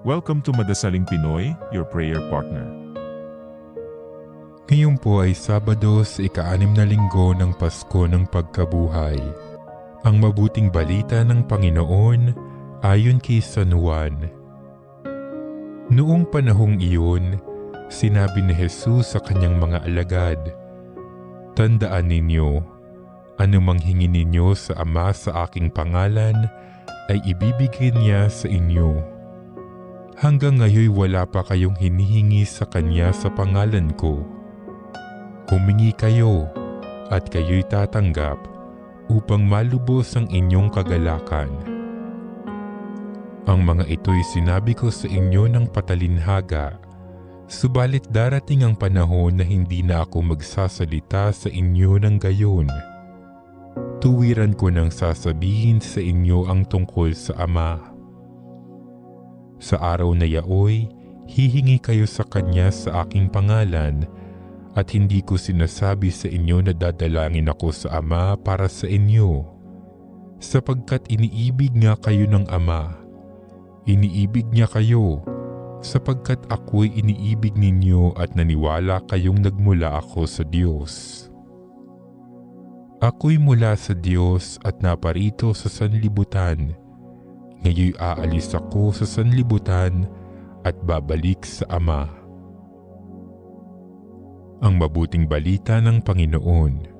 Welcome to Madasaling Pinoy, your prayer partner. Ngayon po ay Sabado sa ika-6 na linggo ng Pasko ng Pagkabuhay. Ang mabuting balita ng Panginoon ayon kay San Juan. Noong panahong iyon, sinabi ni Jesus sa kanyang mga alagad, "Tandaan ninyo, anumang hingi ninyo sa Ama sa aking pangalan, ay ibibigay niya sa inyo. Hanggang ngayon wala pa kayong hinihingi sa Kanya sa pangalan ko. Humingi kayo at kayo'y tatanggap upang malubos ang inyong kagalakan. Ang mga ito'y sinabi ko sa inyo ng patalinhaga, subalit darating ang panahon na hindi na ako magsasalita sa inyo ng gayon. Tuwiran ko nang sasabihin sa inyo ang tungkol sa Ama. Sa araw na yaoy, hihingi kayo sa Kanya sa aking pangalan, at hindi ko sinasabi sa inyo na dadalangin ako sa Ama para sa inyo, sapagkat iniibig nga kayo ng Ama. Iniibig niya kayo, sapagkat ako'y iniibig ninyo at naniwala kayong nagmula ako sa Diyos. Ako'y mula sa Diyos at naparito sa sanlibutan. Ngayon aalis ako sa sanlibutan at babalik sa Ama." Ang mabuting balita ng Panginoon.